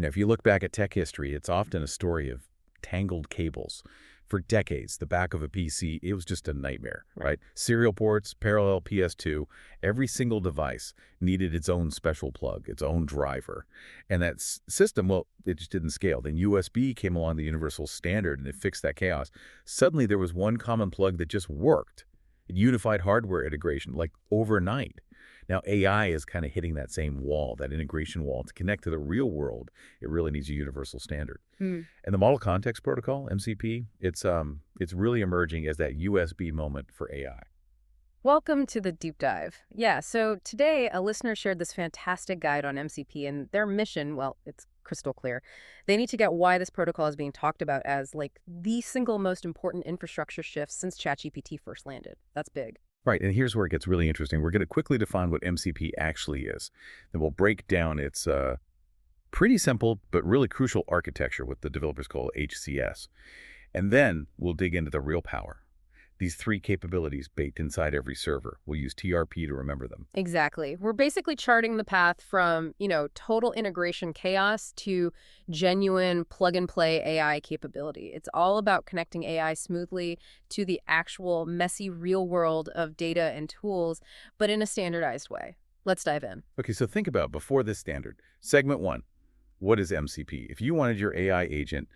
If you look back at tech history, it's often a story of tangled cables. For decades, the back of a PC, it was just a nightmare, right? Serial ports, parallel PS2, every single device needed its own special plug, its own driver. And that system, well, it just didn't scale. Then USB came along, the universal standard, and it fixed that chaos. Suddenly, there was one common plug that just worked. It unified hardware integration, like overnight. Now, AI is kind of hitting that same wall, that integration wall. To connect to the real world, it really needs a universal standard. And the Model Context Protocol, MCP, it's really emerging as that USB moment for AI. Welcome to the deep dive. Yeah, so today a listener shared this fantastic guide on MCP, and their mission, well, it's crystal clear. They need to get why this protocol is being talked about as like the single most important infrastructure shift since ChatGPT first landed. That's big. Right, and here's where it gets really interesting. We're going to quickly define what MCP actually is. Then we'll break down its pretty simple but really crucial architecture, what the developers call HCS. And then we'll dig into the real power. These three capabilities baked inside every server. We'll use TRP to remember them. Exactly. We're basically charting the path from, total integration chaos to genuine plug-and-play AI capability. It's all about connecting AI smoothly to the actual messy real world of data and tools, but in a standardized way. Let's dive in. Okay, so think about before this standard. Segment 1, what is MCP? If you wanted your AI agent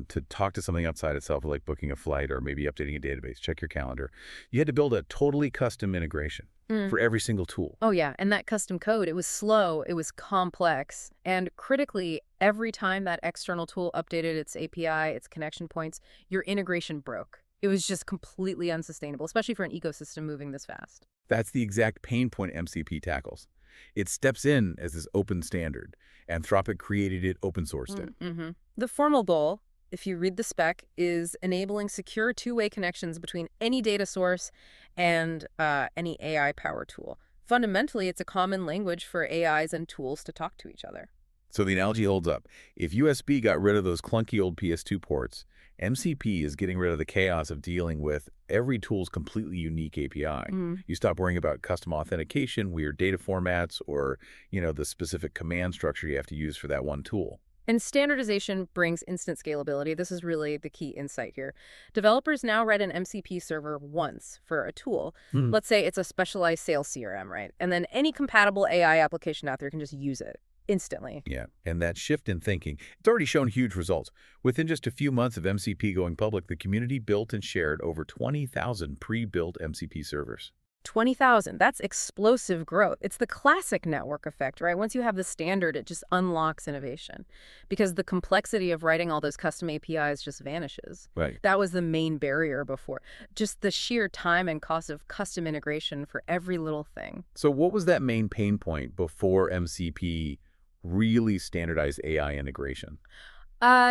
to talk to something outside itself, like booking a flight or maybe updating a database, check your calendar, you had to build a totally custom integration for every single tool. Oh, yeah. And that custom code, it was slow, it was complex. And critically, every time that external tool updated its API, its connection points, your integration broke. It was just completely unsustainable, especially for an ecosystem moving this fast. That's the exact pain point MCP tackles. It steps in as this open standard. Anthropic created it, open sourced it. The formal goal, if you read the spec, is enabling secure two-way connections between any data source and any AI power tool. Fundamentally, it's a common language for AIs and tools to talk to each other. So the analogy holds up. If USB got rid of those clunky old PS2 ports, MCP is getting rid of the chaos of dealing with every tool's completely unique API. You stop worrying about custom authentication, weird data formats, or, the specific command structure you have to use for that one tool. And standardization brings instant scalability. This is really the key insight here. Developers now write an MCP server once for a tool. Let's say it's a specialized sales CRM, right? And then any compatible AI application out there can just use it instantly. Yeah, and that shift in thinking, it's already shown huge results. Within just a few months of MCP going public, the community built and shared over 20,000 pre-built MCP servers. 20,000, that's explosive growth. It's the classic network effect, right? Once you have the standard, it just unlocks innovation because the complexity of writing all those custom APIs just vanishes. Right. That was the main barrier before. Just the sheer time and cost of custom integration for every little thing. So what was that main pain point before MCP really standardized AI integration?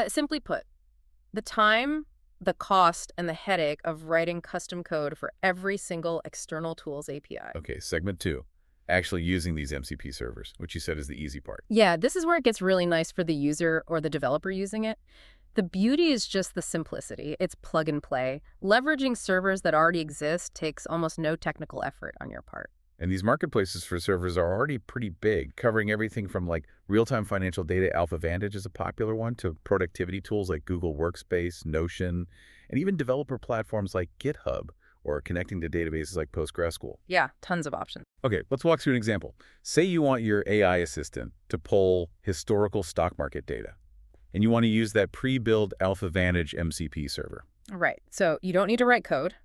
Simply put, the time, the cost, and the headache of writing custom code for every single external tool's API. Okay, segment 2, actually using these MCP servers, which you said is the easy part. Yeah, this is where it gets really nice for the user or the developer using it. The beauty is just the simplicity. It's plug and play. Leveraging servers that already exist takes almost no technical effort on your part. And these marketplaces for servers are already pretty big, covering everything from like real-time financial data. Alpha Vantage is a popular one, to productivity tools like Google Workspace, Notion, and even developer platforms like GitHub or connecting to databases like PostgreSQL. Yeah, tons of options. Okay, let's walk through an example. Say you want your AI assistant to pull historical stock market data, and you want to use that pre-built Alpha Vantage MCP server. Right, so you don't need to write code.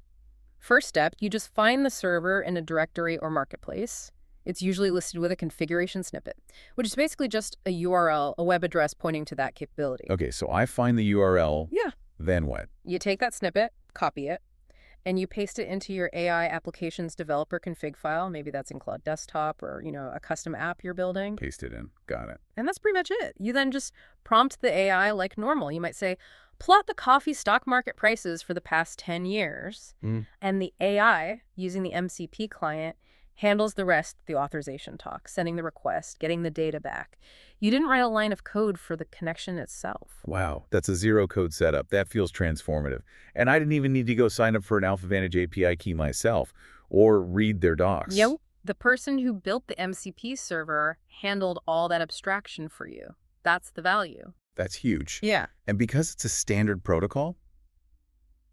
First step, you just find the server in a directory or marketplace. It's usually listed with a configuration snippet, which is basically just a URL, a web address pointing to that capability. Okay, so I find the URL. Yeah. Then what? You take that snippet, copy it, and you paste it into your AI applications developer config file. Maybe that's in Claude Desktop or, a custom app you're building. Paste it in. Got it. And that's pretty much it. You then just prompt the AI like normal. You might say, plot the coffee stock market prices for the past 10 years. And the AI, using the MCP client, handles the rest, the authorization talk, sending the request, getting the data back. You didn't write a line of code for the connection itself. Wow, that's a zero-code setup. That feels transformative. And I didn't even need to go sign up for an Alpha Vantage API key myself or read their docs. Yep. The person who built the MCP server handled all that abstraction for you. That's the value. That's huge. Yeah. And because it's a standard protocol,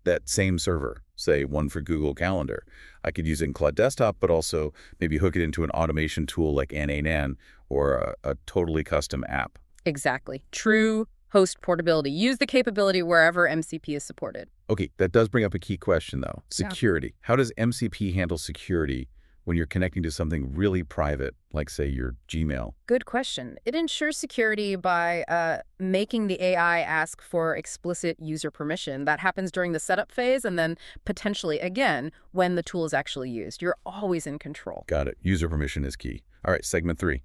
that same server, say one for Google Calendar, I could use it in Claude Desktop, but also maybe hook it into an automation tool like N8N or a totally custom app. Exactly. True host portability. Use the capability wherever MCP is supported. Okay, that does bring up a key question, though. Security. Yeah. How does MCP handle security when you're connecting to something really private, like, say, your Gmail? Good question. It ensures security by making the AI ask for explicit user permission. That happens during the setup phase and then potentially, again, when the tool is actually used. You're always in control. Got it. User permission is key. All right, segment 3.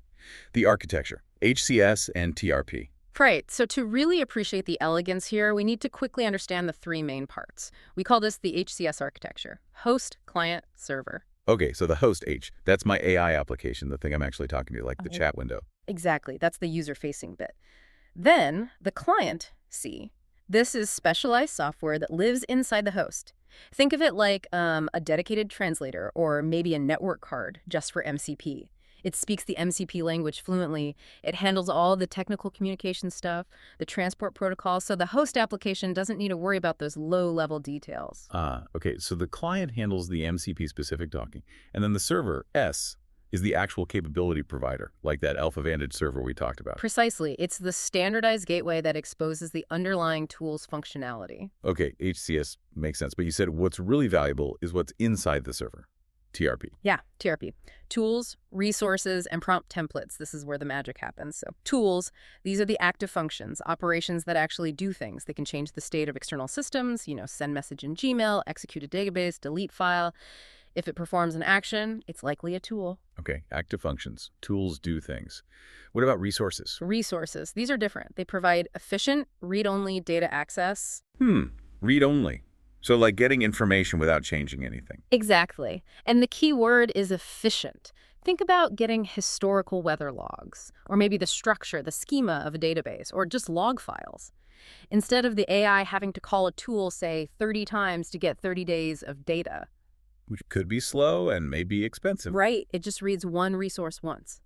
The architecture, HCS and TRP. Right. So to really appreciate the elegance here, we need to quickly understand the three main parts. We call this the HCS architecture: host, client, server. Okay, so the host H, that's my AI application, the thing I'm actually talking to, like the chat window. Exactly. That's the user-facing bit. Then the client, C. This is specialized software that lives inside the host. Think of it like a dedicated translator or maybe a network card just for MCP. It speaks the MCP language fluently. It handles all the technical communication stuff, the transport protocol, so the host application doesn't need to worry about those low-level details. Okay, so the client handles the MCP-specific docking, and then the server, S, is the actual capability provider, like that Alpha Vantage server we talked about. Precisely. It's the standardized gateway that exposes the underlying tool's functionality. Okay, HCS makes sense, but you said what's really valuable is what's inside the server. TRP. Yeah, TRP. Tools, resources, and prompt templates. This is where the magic happens. So tools, these are the active functions, operations that actually do things. They can change the state of external systems, send message in Gmail, execute a database, delete file. If it performs an action, it's likely a tool. Okay, active functions. Tools do things. What about resources? Resources. These are different. They provide efficient, read-only data access. Read-only. So like getting information without changing anything. Exactly. And the key word is efficient. Think about getting historical weather logs, or maybe the structure, the schema of a database, or just log files. Instead of the AI having to call a tool, say, 30 times to get 30 days of data. Which could be slow and maybe expensive. Right. It just reads one resource once.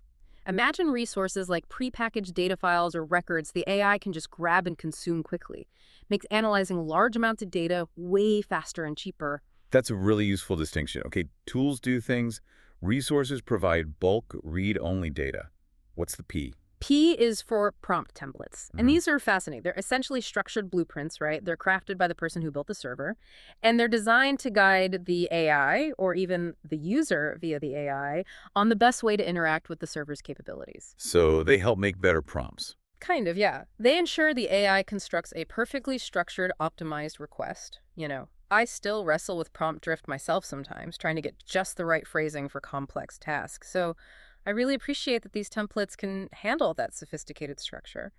Imagine resources like prepackaged data files or records the AI can just grab and consume quickly. Makes analyzing large amounts of data way faster and cheaper. That's a really useful distinction. Okay, tools do things. Resources provide bulk read-only data. What's the P? P is for prompt templates. And these are fascinating. They're essentially structured blueprints, right? They're crafted by the person who built the server. And they're designed to guide the AI, or even the user via the AI, on the best way to interact with the server's capabilities. So they help make better prompts. Kind of, yeah. They ensure the AI constructs a perfectly structured, optimized request. I still wrestle with prompt drift myself sometimes, trying to get just the right phrasing for complex tasks. So I really appreciate that these templates can handle that sophisticated structure.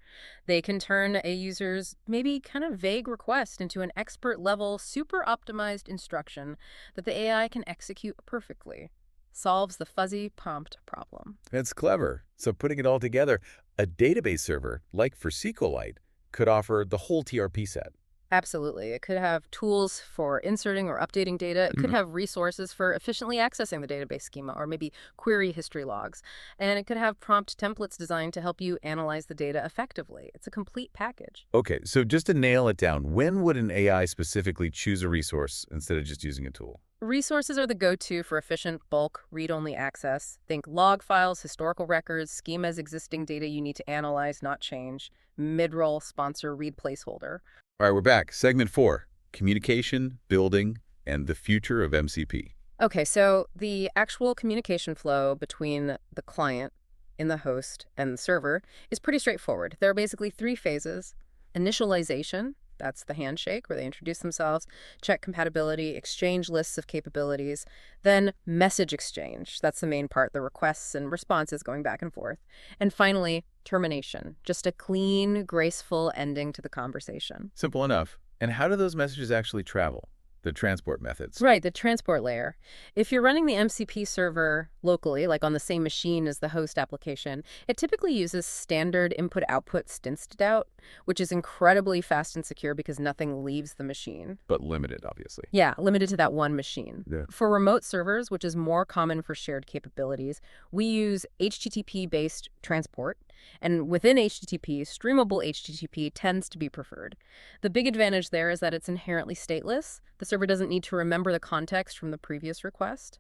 They can turn a user's maybe kind of vague request into an expert-level, super optimized instruction that the AI can execute perfectly. Solves the fuzzy prompt problem. That's clever. So putting it all together, a database server, like for SQLite, could offer the whole TRP set. Absolutely. It could have tools for inserting or updating data. It could have resources for efficiently accessing the database schema, or maybe query history logs. And it could have prompt templates designed to help you analyze the data effectively. It's a complete package. Okay, so just to nail it down, when would an AI specifically choose a resource instead of just using a tool? Resources are the go-to for efficient bulk read-only access. Think log files, historical records, schemas, existing data you need to analyze, not change, mid-roll, sponsor, read placeholder. All right, we're back. Segment 4, communication, building, and the future of MCP. Okay, so the actual communication flow between the client in the host and the server is pretty straightforward. There are basically three phases. Initialization, that's the handshake where they introduce themselves, check compatibility, exchange lists of capabilities. Then message exchange, that's the main part, the requests and responses going back and forth. And finally, termination, just a clean, graceful ending to the conversation. Simple enough. And how do those messages actually travel? The transport methods. Right, the transport layer. If you're running the MCP server locally, like on the same machine as the host application, it typically uses standard input-output stitched out, which is incredibly fast and secure because nothing leaves the machine. But limited, obviously. Yeah, limited to that one machine. Yeah. For remote servers, which is more common for shared capabilities, we use HTTP-based transport. And within HTTP, streamable HTTP tends to be preferred. The big advantage there is that it's inherently stateless. The server doesn't need to remember the context from the previous request.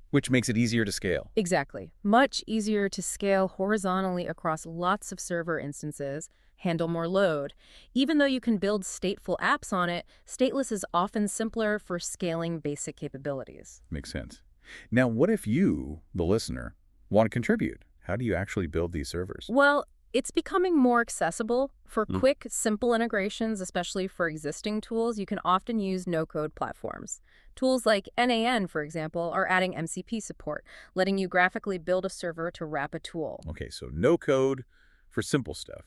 Which makes it easier to scale. Exactly. Much easier to scale horizontally across lots of server instances, handle more load. Even though you can build stateful apps on it, stateless is often simpler for scaling basic capabilities. Makes sense. Now, what if you, the listener, want to contribute? How do you actually build these servers? Well, it's becoming more accessible. For quick, simple integrations, especially for existing tools, you can often use no-code platforms. Tools like NAN, for example, are adding MCP support, letting you graphically build a server to wrap a tool. Okay, so no code for simple stuff,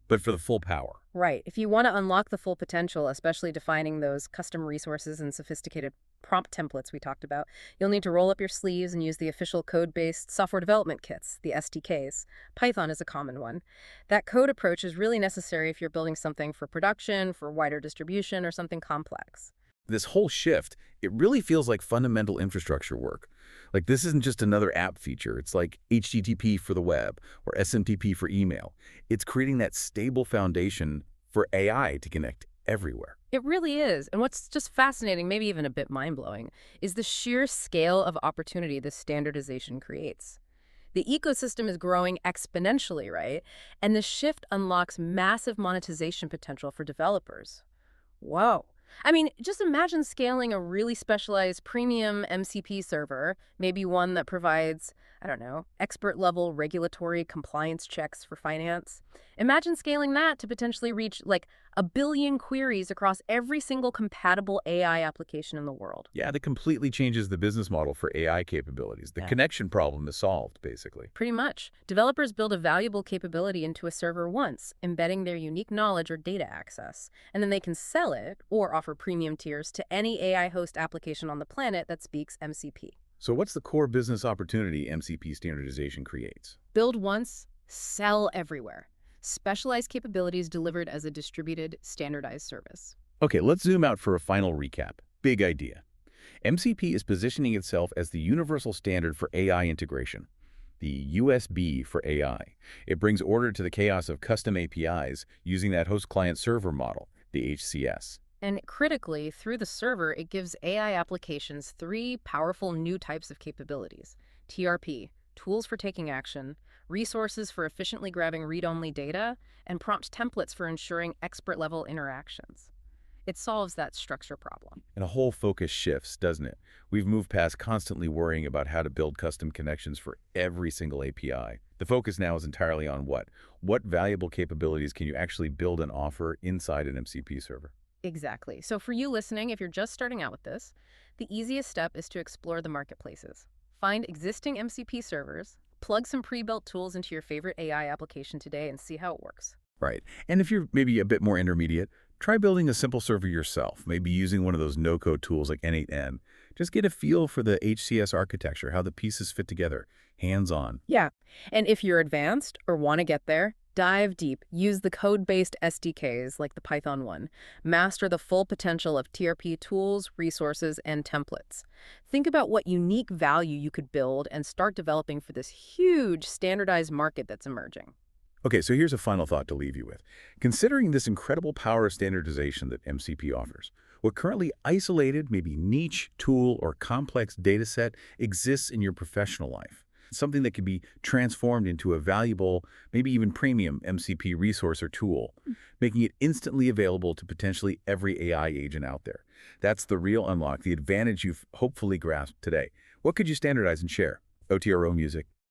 but for the full power. Right. If you want to unlock the full potential, especially defining those custom resources and sophisticated prompt templates we talked about, you'll need to roll up your sleeves and use the official code-based software development kits, the SDKs. Python is a common one. That code approach is really necessary if you're building something for production, for wider distribution, or something complex. This whole shift, it really feels like fundamental infrastructure work. Like this isn't just another app feature. It's like HTTP for the web or SMTP for email. It's creating that stable foundation for AI to connect everywhere. It really is. And what's just fascinating, maybe even a bit mind-blowing, is the sheer scale of opportunity this standardization creates. The ecosystem is growing exponentially, right? And the shift unlocks massive monetization potential for developers. Whoa. I mean, just imagine scaling a really specialized premium MCP server, maybe one that provides, I don't know, expert-level regulatory compliance checks for finance. Imagine scaling that to potentially reach, like, 1 billion queries across every single compatible AI application in the world. Yeah, that completely changes the business model for AI capabilities. The connection problem is solved, basically. Pretty much. Developers build a valuable capability into a server once, embedding their unique knowledge or data access, and then they can sell it or offer premium tiers to any AI host application on the planet that speaks MCP. So what's the core business opportunity MCP standardization creates? Build once, sell everywhere. Specialized capabilities delivered as a distributed, standardized service. Okay, let's zoom out for a final recap. Big idea. MCP is positioning itself as the universal standard for AI integration, the USB for AI. It brings order to the chaos of custom APIs using that host-client-server model, the HCS. And critically, through the server, it gives AI applications 3 powerful new types of capabilities. TRP, tools for taking action, resources for efficiently grabbing read-only data, and prompt templates for ensuring expert-level interactions. It solves that structure problem. And a whole focus shifts, doesn't it? We've moved past constantly worrying about how to build custom connections for every single API. The focus now is entirely on what? What valuable capabilities can you actually build and offer inside an MCP server? Exactly. So for you listening, if you're just starting out with this, the easiest step is to explore the marketplaces. Find existing MCP servers, plug some pre-built tools into your favorite AI application today and see how it works. Right. And if you're maybe a bit more intermediate, try building a simple server yourself, maybe using one of those no-code tools like N8N. Just get a feel for the HCS architecture, how the pieces fit together, hands-on. Yeah. And if you're advanced or want to get there, dive deep. Use the code-based SDKs like the Python one. Master the full potential of TRP tools, resources, and templates. Think about what unique value you could build and start developing for this huge standardized market that's emerging. Okay, so here's a final thought to leave you with. Considering this incredible power of standardization that MCP offers, what currently isolated, maybe niche tool or complex data set exists in your professional life? Something that can be transformed into a valuable, maybe even premium MCP resource or tool, making it instantly available to potentially every AI agent out there. That's the real unlock, the advantage you've hopefully grasped today. What could you standardize and share? OTRO music,